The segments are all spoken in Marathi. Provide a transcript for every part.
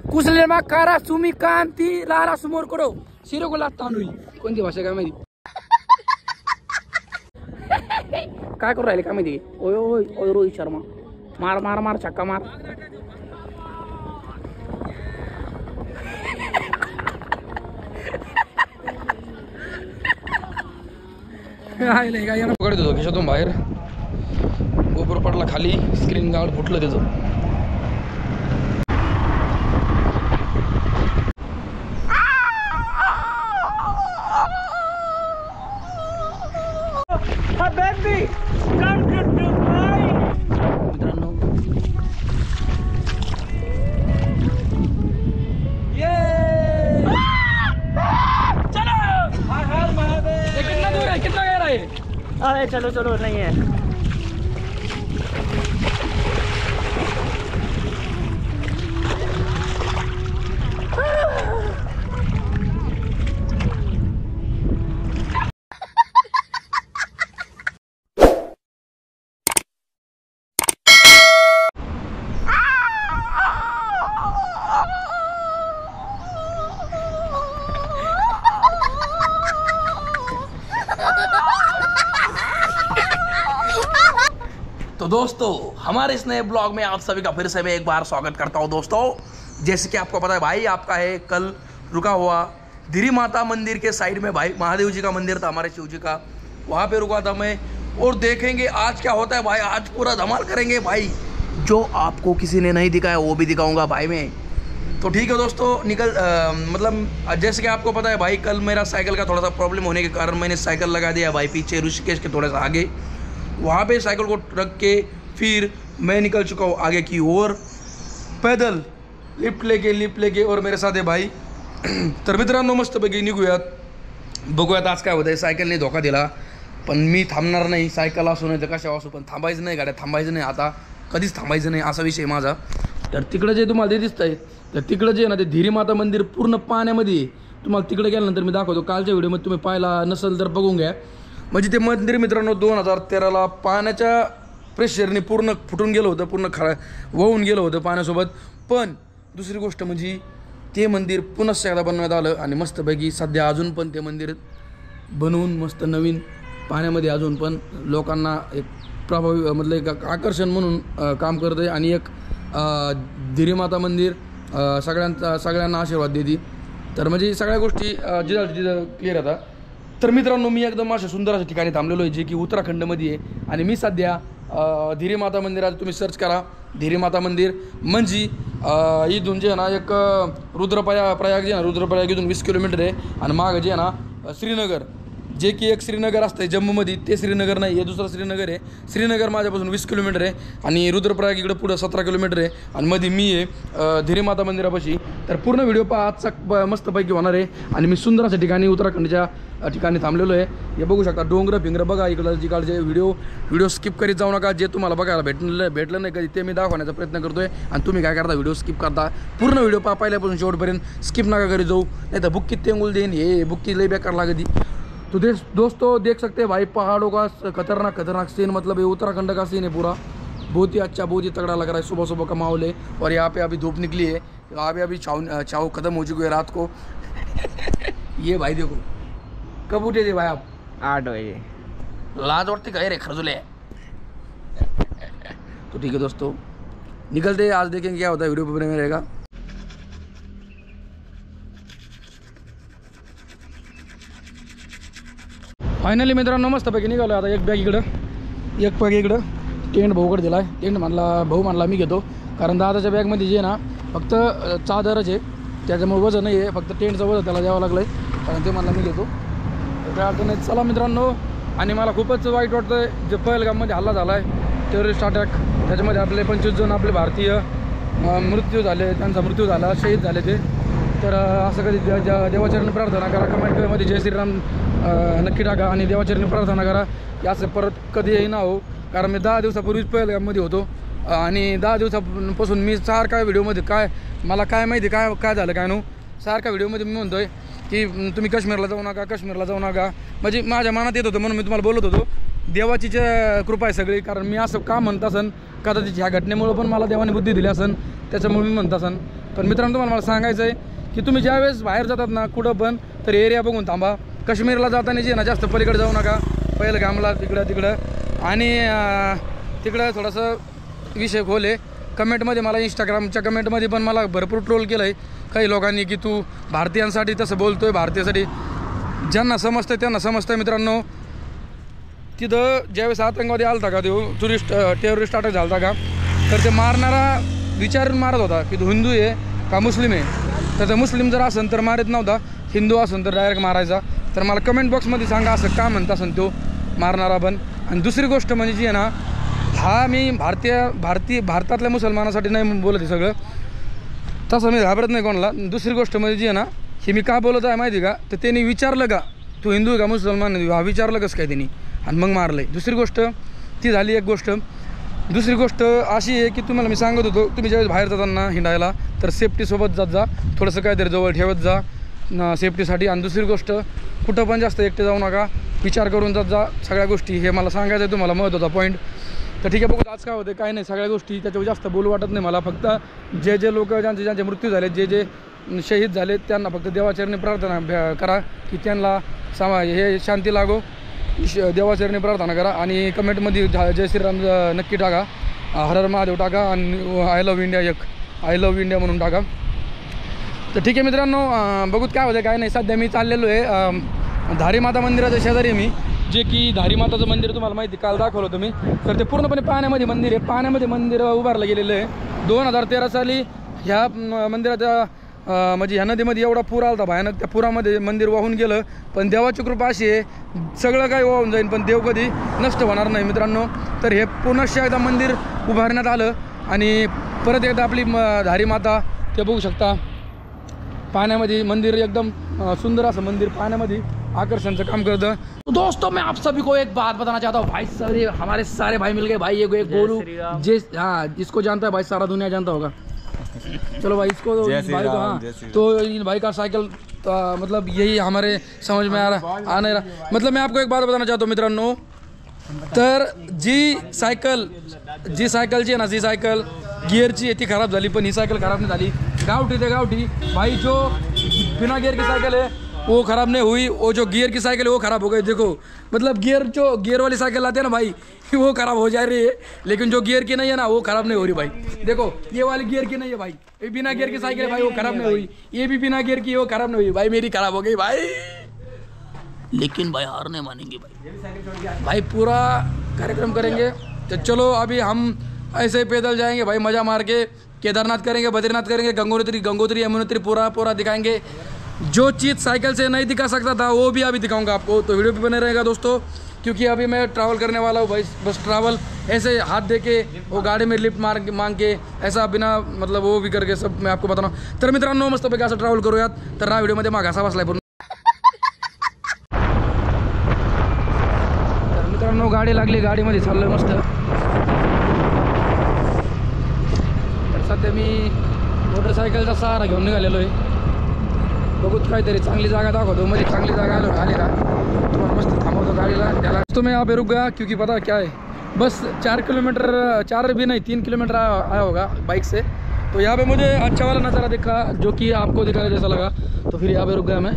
कुसले मा कारा सुमी कांती लारा समोर कडो शिरो गोला तांदुळी कोणती भाषा काय माहिती काय करू राहिले काय माहिती ओय ओय ओय रोहित शर्मा मार मार मार छक्का मार पकडत होतो खिशातून बाहेर गोबर पडला खाली स्क्रीन गार्ड फुटलं त्याचं मित्रांनो कितना दूर है कितना गहरा है अरे चलो चलो नहीं है तो दोस्तों हमारे इस नए ब्लॉग में आप सभी का फिर से मैं एक बार स्वागत करता हूं दोस्तों। जैसे कि आपको पता है भाई आपका है कल रुका हुआ धीरी माता मंदिर के साइड में भाई महादेव जी का मंदिर था हमारे शिव जी का, वहां पे रुका था मैं। और देखेंगे आज क्या होता है भाई, आज पूरा धमाल करेंगे भाई, जो आपको किसी ने नहीं दिखाया वो भी दिखाऊंगा भाई मैं। तो ठीक है दोस्तों मतलब जैसे कि आपको पता है भाई कल मेरा साइकिल का थोड़ा सा प्रॉब्लम होने के कारण मैंने साइकिल लगा दिया भाई पीछे ऋषिकेश के थोड़ा सा आगे, वहाँ पे साइकिल को रख के फिर मैं निकल चुका हूँ आगे की ओर पैदल लिफ्ट लेके और मेरे साथ है भाई। तर मित्रांनो मस्तपैकी निघूयात, बघूयात आज काय होतं आहे। सायकलने धोका दिला पण मी थांबणार नाही, सायकल असू नाही तर कशा असू पण थांबायचं नाही, गाड्या थांबायचं नाही, आता कधीच थांबायचं नाही असा विषय माझा। तर तिकडे जे तुम्हाला ते दिसतंय तर तिकडे जे आहे ना ते धीरी माता मंदिर पूर्ण पाण्यामध्ये, तुम्हाला तिकडे गेल्यानंतर मी दाखवतो, कालच्या व्हिडिओमध्ये तुम्ही पाहिला नसेल तर बघून घ्या। म्हणजे ते मंदिर मित्रांनो 2013ला पाण्याच्या प्रेशरने पूर्ण फुटून गेलं होतं, पूर्ण वाहून गेलं होतं पाण्यासोबत। पण दुसरी गोष्ट म्हणजे ते मंदिर पुन्हा एकदा बनवण्यात आलं आणि मस्तपैकी सध्या अजून पण ते मंदिर बनवून मस्त नवीन पाण्यामध्ये अजून पण लोकांना एक प्रभावी मतलब एक आकर्षण म्हणून काम करत आहे आणि एक धीरी माता मंदिर सगळ्यांना आशीर्वाद देते। तर म्हणजे सगळ्या गोष्टी जिथं क्लिअर होता। तर मित्रांनो मी एकदम अशा सुंदर अशा ठिकाणी थांबलेलो आहे जे की उत्तराखंडमध्ये आहे आणि मी सध्या धीरी माता मंदिरात तुम्ही सर्च करा धीरी माता मंदिर म्हणजे इथून जे आहे ना एक रुद्रप्रयाग जे आहे ना रुद्रप्रयाग इथून 20 किलोमीटर आहे आणि मागं जे आहे ना श्रीनगर जे की एक श्रीनगर असतं जम्मूमध्ये, ते श्रीनगर नाही, हे दुसरं श्रीनगर आहे। श्रीनगर माझ्यापासून 20 किलोमीटर आहे आणि रुद्रप्रयाग इकडे पुढं 17 किलोमीटर आहे आणि मध्ये मी आहे धीरी माता मंदिरापाशी। तर पूर्ण व्हिडिओ पहा आजचा मस्तपैकी होणार आहे आणि मी सुंदर अशा ठिकाणी उत्तराखंडच्या ठिकाणी थांबलेलो आहे। हे बघू शकता डोंगर फिंगर बघा इकडं जिकडचे व्हिडिओ स्किप करीत जाऊ नका, जे तुम्हाला बघायला भेटलं नाही कधी ते मी दाखवण्याचा प्रयत्न करतोय आणि तुम्ही काय करता व्हिडिओ स्किप करता। पूर्ण व्हिडिओ पहा पहिल्यापासून शेवटपर्यंत, स्किप नका करीत जाऊ नाही तर बुक्की तेंगुल देईन, हे बुक्की लई बेकार लागती। तो दोस्तों देख सकते हैं भाई पहाड़ों का खतरनाक सीन, मतलब ये उत्तराखंड का सीन है पूरा, बहुत ही अच्छा बहुत ही तगड़ा लग रहा है। सुबह सुबह का माहौल है और यहाँ पे अभी धूप निकली है, यहाँ पे अभी छाव खत्म हो चुकी है रात को। ये भाई देखो कब उठे थे भाई आप? 8 बजे। लाज वाटती काय रे खरजुले। तो ठीक है दोस्तों निकलते हैं, आज देखेंगे क्या होता है, वीडियो में रहेगा। फायनली मित्रांनो मस्तपैकी निघालो आता, एक बॅग इकडं टेंट भाऊकडे दिला आहे। टेंट भाऊ म्हणला मी घेतो, कारण दादाच्या बॅगमध्ये जे ना फक्त चादरच आहे, त्याच्यामुळे वजन नाही आहे, फक्त टेंटचं वजन त्याला द्यावं लागलं आहे, कारण ते म्हणला मी घेतो। तर काय अडचण नाही, चला मित्रांनो। आणि मला खूपच वाईट वाटतं जे पहलगाममध्ये हल्ला झाला आहे, टेररिस्ट अटॅक, त्याच्यामध्ये आपले 25 जण आपले भारतीय मृत्यू झाले, त्यांचा मृत्यू झाला, शहीद झाले ते। तर असं कधी देवाचरणी प्रार्थना करा, कमेंटमध्ये जय श्रीराम नक्की टाका आणि देवाचरणी प्रार्थना करा की असं परत कधी येई ना हो, कारण मी 10 दिवसापूर्वीच पहलगाममध्ये होतो आणि 10 दिवसापासून मी सारखा व्हिडिओमध्ये मला काय माहिती काय झालं काय नो, सारखा व्हिडिओमध्ये मी म्हणतोय की तुम्ही काश्मीरला जाऊ नका, म्हणजे माझ्या मनात येत होतं म्हणून मी तुम्हाला बोलत होतो। देवाची कृपा आहे सगळी, कारण मी असं का म्हणत असन, कदाचित ह्या घटनेमुळे पण मला देवाने बुद्धी दिली असन, त्याच्यामुळे मी म्हणत असन। पण मित्रांनो तुम्हाला मला सांगायचं आहे की तुम्ही ज्यावेळेस बाहेर जातात ना कुठं पण तर एरिया बघून थांबा. काश्मीरला जाताना जे ना जास्त पलीकडे जाऊ नका, पहिलं गामला तिकडं आणि तिकडं थोडंसं विषय खोल आहे. कमेंटमध्ये मला इंस्टाग्रामच्या कमेंटमध्ये पण मला भरपूर ट्रोल केलं आहे काही लोकांनी की तू भारतीयांसाठी तसं बोलतो आहे. भारतीयासाठी ज्यांना समजतं त्यांना समजतं मित्रांनो. तिथं ज्यावेळेस आतंकवादी आलता का तो टेररिस्ट अटॅक झाला होता का तर ते मारणारा विचारून मारत होता की तो हिंदू आहे का मुस्लिम आहे. तर मुस्लिम जर असेल तर मारत नव्हता, हिंदू असेल तर डायरेक्ट मारायचा. तर मला कमेंट बॉक्समध्ये सांगा असं का म्हणता असेल तो मारणारा पण. आणि दुसरी गोष्ट म्हणजे जी आहे ना, हा मी भारतातल्या मुसलमानासाठी नाही बोलत आहे सगळं, तसं मी घाबरत नाही कोणाला. दुसरी गोष्ट म्हणजे जी आहे ना, हे मी का बोलत आहे माहिती का, तर त्यांनी विचारलं का तू हिंदू आहे का मुसलमान आहे, हा विचारलं कसं काय त्यांनी आणि मग मारलं आहे. दुसरी गोष्ट ती झाली एक गोष्ट. दुसरी गोष्ट अशी आहे की तुम्हाला मी सांगत होतो तुम्ही ज्यावेळेस बाहेर जाताना हिंडायला तर सेफ्टीसोबत जात जा, थोडंसं काहीतरी जवळ ठेवत जा सेफ्टीसाठी. आणि दुसरी गोष्ट कुठं पण जास्त एकटे जाऊ नका, विचार करून जात जा सगळ्या गोष्टी. हे मला सांगायचं आहे तुम्हाला महत्त्वाचा पॉईंट. तर ठीक आहे बघू आज काय होते काय नाही सगळ्या गोष्टी, त्याच्यावर जास्त बोलू वाटत नाही मला. फक्त जे लोक ज्यांचे मृत्यू झाले, जे शहीद झाले त्यांना फक्त देवाचरणी प्रार्थना करा की त्यांना हे शांती लागो, देवाचरणी प्रार्थना करा. आणि कमेंटमध्ये जय श्रीराम नक्की टाका, हर हर महादेव टाका आणि आय लव्ह इंडिया म्हणून टाका. तर ठीक आहे मित्रांनो, बघूत काय होतं काय नाही. सध्या मी चाललेलो आहे धारी माता मंदिराच्या शेजारी मी, जे की धारी माताचं मंदिर तुम्हाला माहिती काल दाखवलं होतं मी. तर ते पूर्णपणे पाण्यामध्ये मंदिर आहे, पाण्यामध्ये मंदिर उभारलं गेलेलं आहे. 2013 साली ह्या मंदिराच्या म्हणजे ह्या नदीमध्ये एवढा पूर आला होता भयानक, त्या पुरामध्ये मंदिर वाहून गेलं. पण देवाची कृपा अशी आहे सगळं काही वाहून जाईल पण देव कधी नष्ट होणार नाही मित्रांनो. तर हे पुनश्च एकदा मंदिर उभारण्यात आलं आणि परत एकदा आपली धारी माता ते बघू शकता पाण्यामध्ये मंदिर, एकदम सुंदर असं मंदिर पाण्यामध्ये आकर्षणचं काम करतं. तो दोस्तों मैं आप सभी को एक बात बताना चाहता हूँ भाई, सारे हमारे सारे भाई मिल गए भाई. एक गोलू हाँ जिसको जानता है भाई सारा दुनिया जानता होगा. चलो भाई इसको भाई को हाँ तो इन भाई का साइकिल मतलब यही हमारे समझ में आ नहीं रहा. मतलब मैं आपको एक बात बताना चाहता हूँ मित्रांनो, तर जी सायकल जी आहे ना, जी सायकल गिअरची आहे ती खराब झाली, पण ही सायकल खराब नाही झाली. गावठी ते गावठी भाई, जो बिना गियर की साइकिल है वो ख़राब नहीं हुई, वो जो गियर की साइकिल है वो ख़राब हो गई. देखो मतलब गियर वाली साइकिल आती है ना भाई वो ख़राब हो जा रही है, लेकिन जो गियर की नहीं है ना वो ख़राब नहीं हो रही भाई. देखो ये वाली गियर की नहीं है भाई, ये बिना गियर की साइकिल है भाई, वो ख़राब नहीं हुई. ये भी बिना गियर की वो ख़राब नहीं हुई भाई, मेरी ख़राब हो गई भाई. लेकिन भाई हार नहीं मानेंगे भाई, पूरा कार्यक्रम करेंगे. तो चलो अभी हम ऐसे ही पैदल जाएंगे भाई, मज़ा मार के केदारनाथ करेंगे, बद्रीनाथ करेंगे, गंगोत्री यमुनोत्री पूरा दिखाएंगे. जो चीज़ साइकिल से नहीं दिखा सकता था वो भी अभी दिखाऊंगा आपको, तो वीडियो भी बने रहेगा दोस्तों. क्योंकि अभी मैं ट्रैवल करने वाला हूँ भाई, बस ट्रैवल ऐसे हाथ दे के वो गाड़ी में लिफ्ट मांग के ऐसा बिना मतलब वो भी करके सब मैं आपको बताना. तर मित्रांनो मस्तपैकी असं ट्रॅव्हल करूयात. तर हा व्हिडिओमध्ये माग घासा बसलाय पूर्ण. तर मित्रांनो गाडी लागली, गाडीमध्ये चाललोय मस्त. तर सध्या मी मोटरसायकलचा सहारा घेऊन निघालेलो आहे. बघूत काहीतरी चांगली जागा दाखवतो, मध्ये चांगली जागा आली का तुम्हाला मस्त थांबवतो गाडीला. त्याला तो मैं यहाँ पे रुक गया क्योंकि पता क्या है, बस 4 किलोमीटर 4 भी नहीं 3 किलोमीटर आया होगा बाइक से. तो यहाँ पे मुझे अच्छा वाला नज़ारा दिखा जो कि आपको दिखाने जैसा लगा, तो फिर यहाँ पे रुक गया मैं.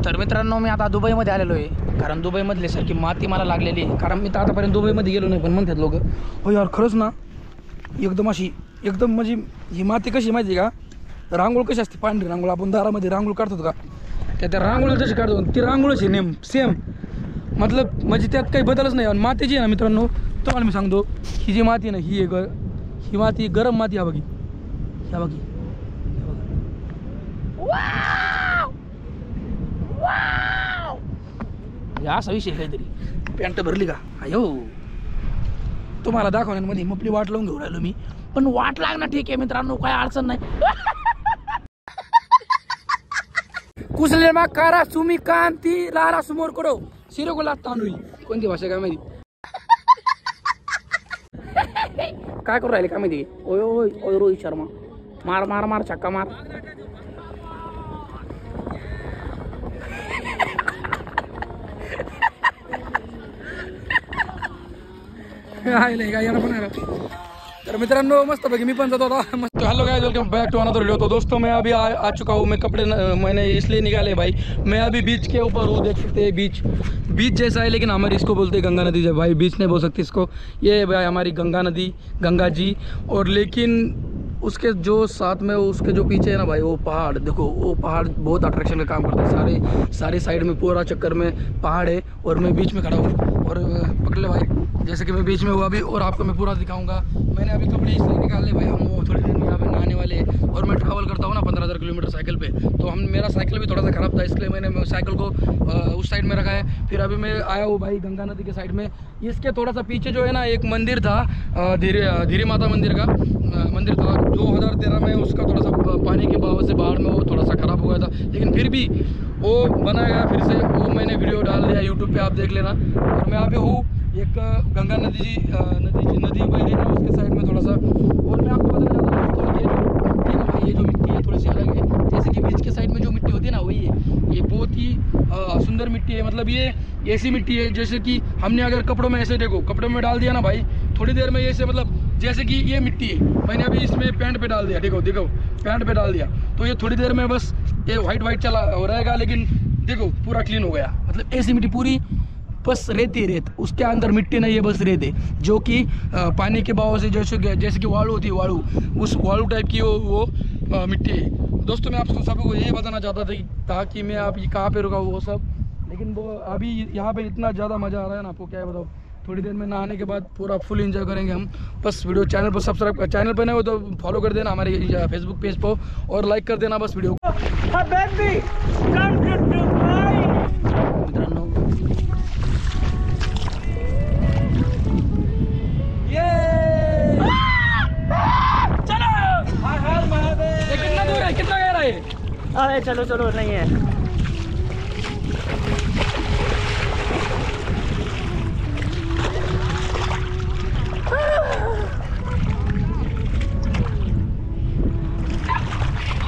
तर मित्रांनो मी आता दुबईमध्ये आलेलो आहे, कारण दुबईमधली सारखी माती मला लागलेली आहे. कारण मी तर आतापर्यंत दुबईमध्ये गेलो नाही, पण म्हणतात लोक हो यार खरंच ना एकदम अशी एकदम म्हणजे ही माती कशी माहिती का, रांगोळ कशी असते पांढरी रांगोळ, आपण दारामध्ये रांगोळ काढतो का त्या रांगोळी जशी काढतो ती रांगोळच आहे नेम सेम, मतलब म्हणजे त्यात काही बदलच नाही. आणि माती जी आहे ना मित्रांनो तुम्हाला मी सांगतो, ही जी माती ना ही ही माती गरम माती हा बघी, ह्या बघी असा विषय काहीतरी. पॅन्ट भरली का अयो तुम्हाला दाखवण्यामध्ये मपली वाट लावून घेऊन राहिलो मी, पण वाट लागणं ठीक आहे मित्रांनो, काय अडचण नाही. कुसले मा कारा सुमी कांती लारा समोर कडो शिरो को लागता आणू, कोणती भाषा काय माहिती. काय करू राहिले काय माहिती. ओय ओय ओय रोहित शर्मा मार मार मार छक्का मार. तर तर मित्रांनो मस्तपैकी मी पण जात होता मस्त. Hello guys, welcome back to another video. तो दोस्तों मैं अभी आ चुका हूँ. मैं कपड़े मैंने इसलिए निकाले भाई, मैं अभी बीच के ऊपर हूँ. देख सकते हैं बीच जैसा है, लेकिन हमारे इसको बोलते हैं गंगा नदी. जब भाई बीच नहीं बोल सकते इसको. ये है भाई हमारी गंगा नदी, गंगा जी. और लेकिन उसके जो साथ में उसके जो पीछे है ना भाई, वो पहाड़ देखो. वो पहाड़ बहुत अट्रैक्शन का काम करते हैं. सारे साइड में पूरा चक्कर में पहाड़ है और मैं बीच में खड़ा हूँ. और पकड़ ले भाई, जैसे कि मैं बीच में हुआ अभी और आपको मैं पूरा दिखाऊंगा. मैंने अभी कपड़े इसलिए निकाल ले भाई, हम थोड़ी देर में यहाँ पे नहाने वाले हैं. और मैं ट्रैवल करता हूँ ना 15,000 किलोमीटर साइकिल पे, तो मेरा साइकिल भी थोड़ा सा ख़राब था, इसलिए मैंने साइकिल को उस साइड में रखा है. फिर अभी मैं आया हूँ भाई गंगा नदी के साइड में. इसके थोड़ा सा पीछे जो है ना एक मंदिर था, धीरे माता मंदिर का मंदिर था. 2013 में उसका थोड़ा सा पानी के बहाव से बाहर में वो थोड़ा सा ख़राब हो गया था, लेकिन फिर भी वो बनाया गया फिर से. वो मैंने वीडियो डाल दिया यूट्यूब पे, आप देख लेना. और मैं अभी हूँ एक गंगा नदी बह रही है उसके साइड में थोड़ा सा. और मैं आपको बताना चाहता हूँ दोस्तों, ये जो मिट्टी है थोड़ी सी अलग है. जैसे कि बीच के साइड में जो मिट्टी होती है ना, वही है. ये बहुत ही सुंदर मिट्टी है. मतलब ये ऐसी मिट्टी है जैसे कि हमने अगर कपड़ों में ऐसे देखो, कपड़ों में डाल दिया ना भाई, थोड़ी देर में ऐसे मतलब जैसे कि ये मिट्टी है. मैंने अभी इसमें पैंट पे डाल दिया, देखो पैंट पे डाल दिया, तो ये थोड़ी देर में बस ये वाइट चला हो रहेगा, लेकिन देखो पूरा क्लीन हो गया. मतलब ऐसी मिट्टी पूरी बस रेत, उसके अंदर मिट्टी नहीं है, बस रेत है. जो कि पानी के बहाव से जैसे कि वालू होती है, वालू, उस वालू टाइप की वो मिट्टी है. दोस्तों मैं आपको सभी को ये बताना चाहता था कि मैं आप कहाँ पे रुका वो सब, लेकिन वो अभी यहाँ पे इतना ज़्यादा मज़ा आ रहा है ना, आपको क्या है बताओ. थोड़ी देर में नहाने के बाद पूरा फुल एंजॉय करेंगे हम. बस वीडियो चैनल पर सब्सक्राइब कर, चैनल पर नहीं हो तो फॉलो कर देना हमारे फेसबुक पेज पर, और लाइक कर देना बस वीडियो. मित्रांनो कितना दूर है, कितना गहरा है? अरे चलो नहीं है.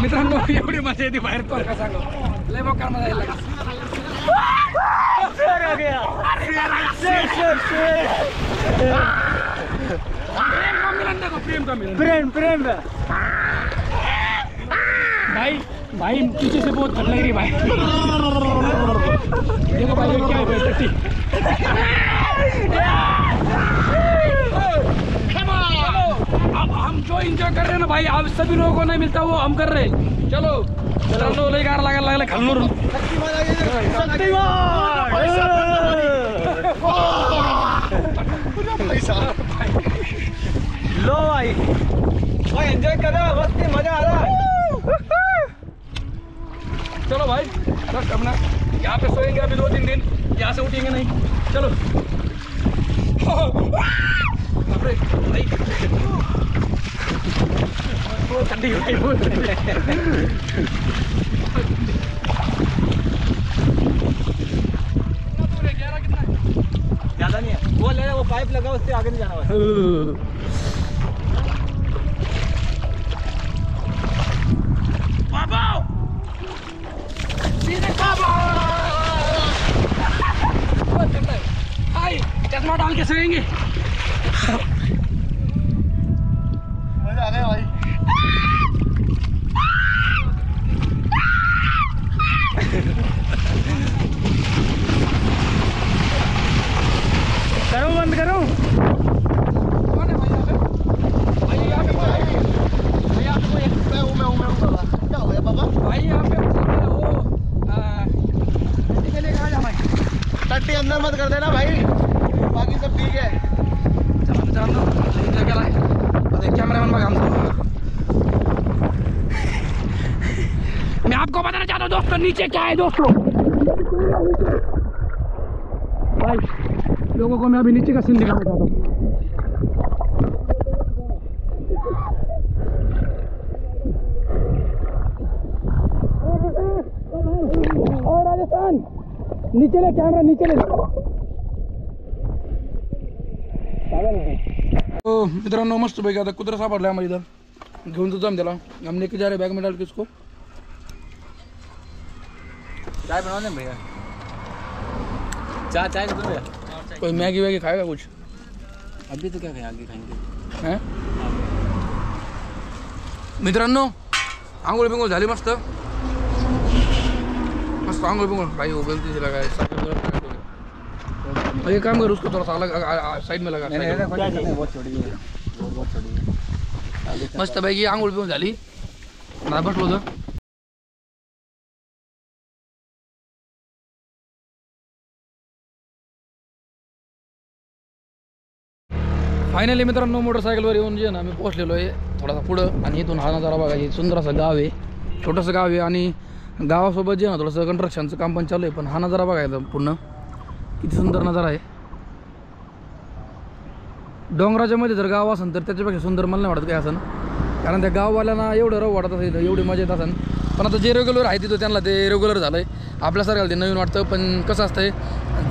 मित्रांनो एवढी मजा येते बाहेर तो का सांगू, लय मोकार मजा यायला लागला. प्रेम भाई पीछे से बहुत ठंड लग रही है भाई. देखो भाई ये क्या है भाई, टट्टी. अब हम जो एंजॉय कर रहे हैं ना भाई, अब सभी लोगों को नहीं मिलता, वो हम कर रहे हैं. चलो लय गार लागला खालूर. लो भाई एंजॉय कर रहा है, मस्ती मजा आ रहा है. चलो भाई बस अपना यहाँ पे सोएंगे अभी 2-3 दिन, यहाँ से उठेंगे नहीं. चलो भाई बहुत ठंडी हो गई, बहुत कितना है? ज्यादा नहीं है, वो ले वो पाइप लगा, उससे आगे नहीं जाना भाई. चश्मा डाल के सोएंगे. मजा आ गया भाई. करो बंद करो. कौन है भाई यहाँ पे? भाई यहाँ पे मैं हूँ बाबा. क्या हो गया बाबा? भाई यहाँ पे वो के लिए कहाँ जाना है? टट्टी अंदर मत कर देना भाई, बाकी सब ठीक है. चलो क्या है कैमरामैन का काम. मैं आपको बताना चाहता हूँ दोस्तों, नीचे क्या है दोस्तों. भाई लोगों को मैं अभी नीचे का सीन दिखाना चाहता हूँ. और राजस्थान नीचे ले, कैमरा नीचे ले. मित्रांनो मस्त पैकी आता कुत्रा सापडला आम्हाला इथं, घेऊन जातो आम्ही त्याला. हमने जा रहे बैग में डाल के इसको. चाय बनाने भैया, चाय तो कोई मैगी वैगी खाएगा कुछ? अभी तो क्या आगे खाएंगे हैं? मित्रांनो आंघोळ बिंघोळ झाली मस्त मस्त आंघोळ बिंघोळ भाई हो गलती से लगा ये काम कर उसको थोड़ा सा अलग साइड में लगा मस्त पैकी आंघोळ बिंघोळ झाली मला बसलो होतं फायनली मित्रांनो मोटरसायकलवर येऊन जे ना मी पोहोचलेलो आहे थोडासा पुढं आणि इथून हा नजारा बघा हे सुंदर असं गाव आहे छोटंसं गाव आहे आणि गावासोबत जे ना थोडंसं कन्स्ट्रक्शनचं काम पण चालू आहे पण हा नजारा बघायचा पूर्ण किती सुंदर नजारा आहे डोंगराच्या मध्ये जर गाव असेल तर त्याच्यापेक्षा सुंदर मला नाही वाटत काय असेल कारण त्या गाववाल्यांना एवढं रव वाटत असेल एवढी मजा येत असेल पण आता जे रेग्युलर आहे तिथं त्यांना ते रेग्युलर झालं आहे आपल्यासारख्याला ते नवीन वाटतं पण कसं असतंय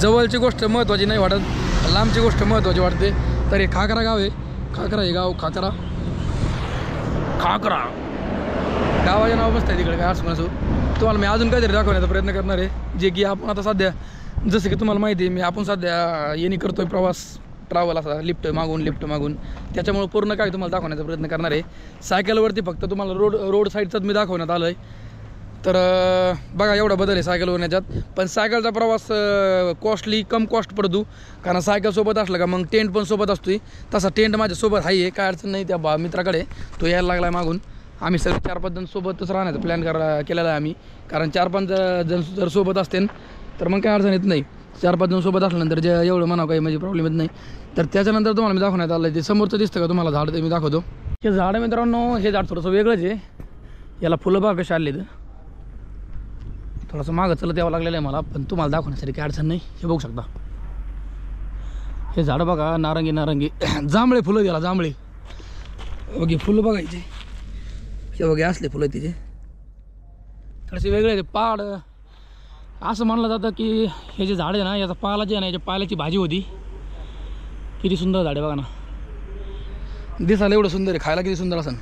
जवळची गोष्ट महत्त्वाची नाही वाटत लांबची गोष्ट महत्त्वाची वाटते तर हे खाकरा गाव आहे खाकरा हे गाव खाकरा खाकरा गावाचे नाव मस्त आहे तिकडे काय असं असो तुम्हाला मी अजून काहीतरी दाखवण्याचा प्रयत्न करणार आहे जे की आपण आता सध्या जसं की तुम्हाला माहिती आहे आपण सध्या येणे करतोय प्रवास ट्रॅव्हल असा लिफ्ट मागून त्याच्यामुळे पूर्ण काय तुम्हाला दाखवण्याचा प्रयत्न करणार आहे सायकलवरती फक्त तुम्हाला रोड साईडचाच मी दाखवण्यात आलं आहे तर बघा एवढा बदल आहे सायकलवर याच्यात पण सायकलचा प्रवास कम कॉस्ट पडतो कारण सायकलसोबत असलं का मग टेंट पण सोबत असतोय तसा टेंट माझ्यासोबत आहे काय अडचण नाही त्या मित्राकडे तो यायला लागला आहे मागून आम्ही सगळे 4-5 जण सोबतच राहण्याचा प्लॅन केलेला आहे आम्ही कारण 4-5 जण जर सोबत असतील तर मग काय अडचण येत नाही 4-5 जण सोबत असल्यानंतर जे एवढं म्हणावं काही म्हणजे प्रॉब्लेम येत नाही तर त्याच्यानंतर तुम्हाला मी दाखवण्यात आलं आहे ते समोरचं दिसतं का तुम्हाला झाड ते मी दाखवतो हे झाड मित्रांनो हे झाड थोडंसं वेगळंच आहे याला फुलं बघा कशी आले तर थोडंसं मागं चलत यावं लागलेलं आहे मला पण तुम्हाला दाखवण्यासाठी काही अडचण नाही हे बघू शकता हे झाडं बघा नारंगी जांभळे फुलं द्याला जांभळे बघे फुलं बघायचे हे बघे असले फुलं तिचे थोडेसे वेगळे पाड असं म्हणलं जातं की हे जे झाड आहे ना याचा पाला जे आहे ना याच्या पाल्याची भाजी होती किती सुंदर झाड आहे बघा ना दिसायला एवढं सुंदर आहे खायला किती सुंदर असेल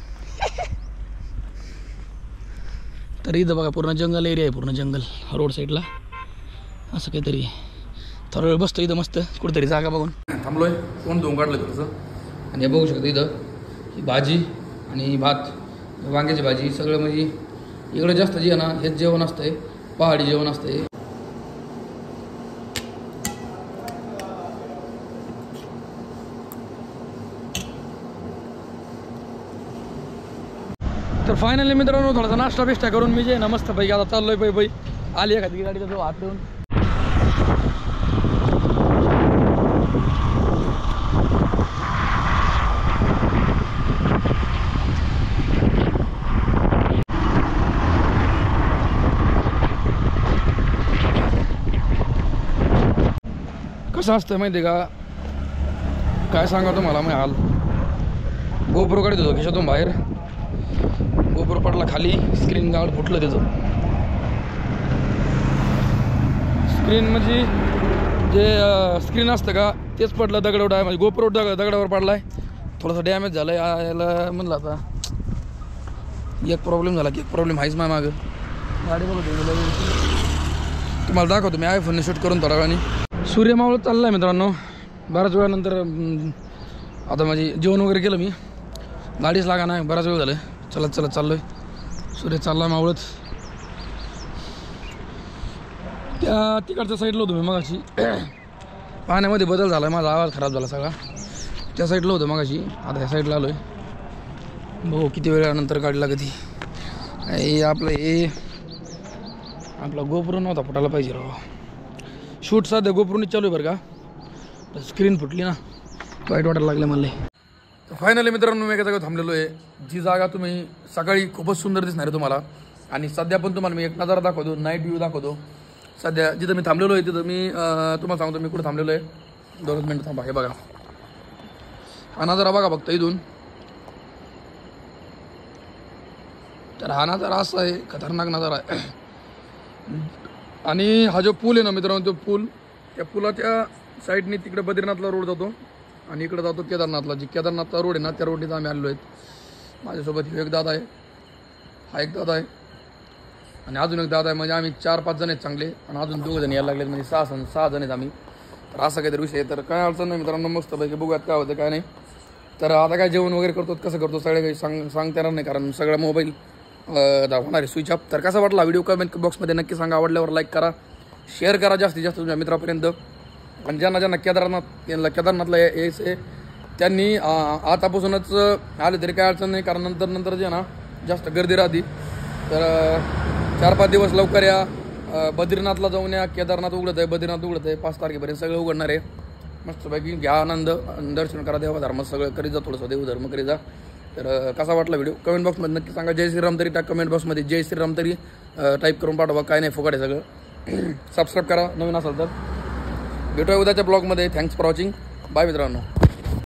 तर इथं बघा पूर्ण जंगल एरिया आहे पूर्ण जंगल रोड साईडला असं काहीतरी थोडा वेळ बसतो इथं मस्त कुठेतरी जागा बघून थांबलोय कोण धुवून काढलं थोडंसं आणि हे बघू शकतो इथं ही भाजी आणि भात वांग्याची भाजी सगळं म्हणजे इकडं जास्त जे आहे ना हेच जेवण असतंय पहाडी जेवण असतंय तर फायनली मित्रांनो थोडासा नाश्ता बिष्टा करून मी जे ना मस्त पैकी आता चाललोय पै आली एखादी गाडीचा जो हात देऊन कसं असतं माहिती आहे का काय सांगा तुम्हाला मी हाल गोप्रो काढत होतो खिशातून बाहेर गोप्रो पडला खाली स्क्रीन गार्ड फुटलं त्याचं स्क्रीन म्हणजे जे स्क्रीन असतं का तेच पडलं दगडावर म्हणजे गोप्रो दगडावर पडला आहे थोडासा डॅमेज झाला आहे याला म्हणलं आता एक प्रॉब्लेम झाला की एक प्रॉब्लेम आहेच माझ्या मागं गाडी बघतो तुम्हाला दाखवतो मी आयफोनने शूट करून थोड्या वेळाने सूर्य मावळत चालला आहे मित्रांनो बऱ्याच वेळानंतर आता माझी जेवण वगैरे केलं मी गाडीच लागा नाही बराच वेळ झालं चलत चाललो आहे सूर्य चालला मावळत त्या तिकडच्या साईडला होतो मी मगाशी पाण्यामध्ये बदल झाला आहे माझा आवाज खराब झाला सगळा त्या साईडला होतं मगाशी आता ह्या साईडला आलो आहे भाऊ किती वेळानंतर गाडी लागती आपला गोप्रो नव्हता फुटायला पाहिजे राव शूट सध्या गोप्रोनीच चालू आहे बरं का स्क्रीन फुटली ना वाईट वाटायला लागलं मला तर फायनली मित्रांनो मी एका जागा थांबलेलो आहे जी जागा तुम्ही सकाळी खूपच सुंदर दिसणार आहे तुम्हाला आणि सध्या पण तुम्हाला मी एक नजारा दाखवतो नाईट व्ह्यू दाखवतो सध्या जिथं मी थांबलेलो आहे तिथं मी तुम्हाला सांगतो मी कुठं थांबलेलो आहे 2 मिनिटं थांबा हे बघा हा नजारा बघा फक्त इथून तर हा नजारा असा आहे खतरनाक नजारा आहे आणि हा जो पूल आहे ना मित्रांनो तो पूल त्या पुलाच्या साईडने तिकडे बद्रीनाथला रोड जातो आणि इकडे जातो केदारनाथला जी केदारनाथचा रोड आहे ना त्या रोडने आम्ही आलेलो आहेत माझ्यासोबत एक दादा आहे हा एक दादा आहे आणि अजून एक दादा आहे म्हणजे आम्ही 4-5 जण आहेत चांगले आणि अजून 2 जण यायला लागलेत म्हणजे 6 जण आहेत आम्ही तर असा काहीतरी विषय आहे तर काय अडचण नाही मित्रांनो मस्त पैकी बघूयात काय होतं काय नाही तर आता काय जेवण वगैरे करतो कसं करतो सगळे काही सांगता येणार नाही कारण सगळं मोबाईल होणार आहे स्विच ऑफ. तर कसा वाटला व्हिडिओ कमेंट बॉक्समध्ये नक्की सांगा. आवडल्यावर लाईक करा, शेअर करा जास्तीत जास्त तुमच्या मित्रापर्यंत. आणि ज्यांना केदारनाथला यायचं आहे त्यांनी आतापासूनच आले तरी काय अडचण नाही कारण नंतर जे ना जास्त गर्दी राहते. तर 4-5 दिवस लवकर या. बद्रीनाथला जाऊन या. केदारनाथ उघडत आहे, बद्रीनाथ उघडत आहे, 5 तारखेपर्यंत सगळं उघडणार आहे. मस्तपैकी घ्या आनंद, दर्शन करा, देवा धर्म सगळं करीत जा, थोडंसं देवधर्म करीत जा. तर कसा वाटला व्हिडिओ कमेंट बॉक्समध्ये नक्की सांगा. जय श्रीराम तरी टाक कमेंट बॉक्समध्ये, जय श्रीराम तरी टाईप करून पाठवा. काय नाही फुकट आहे सगळं. सबस्क्राईब करा नवीन असाल तर. भेटूया उद्याच्या ब्लॉगमध्ये. Thanks for watching. बाय मित्रांनो.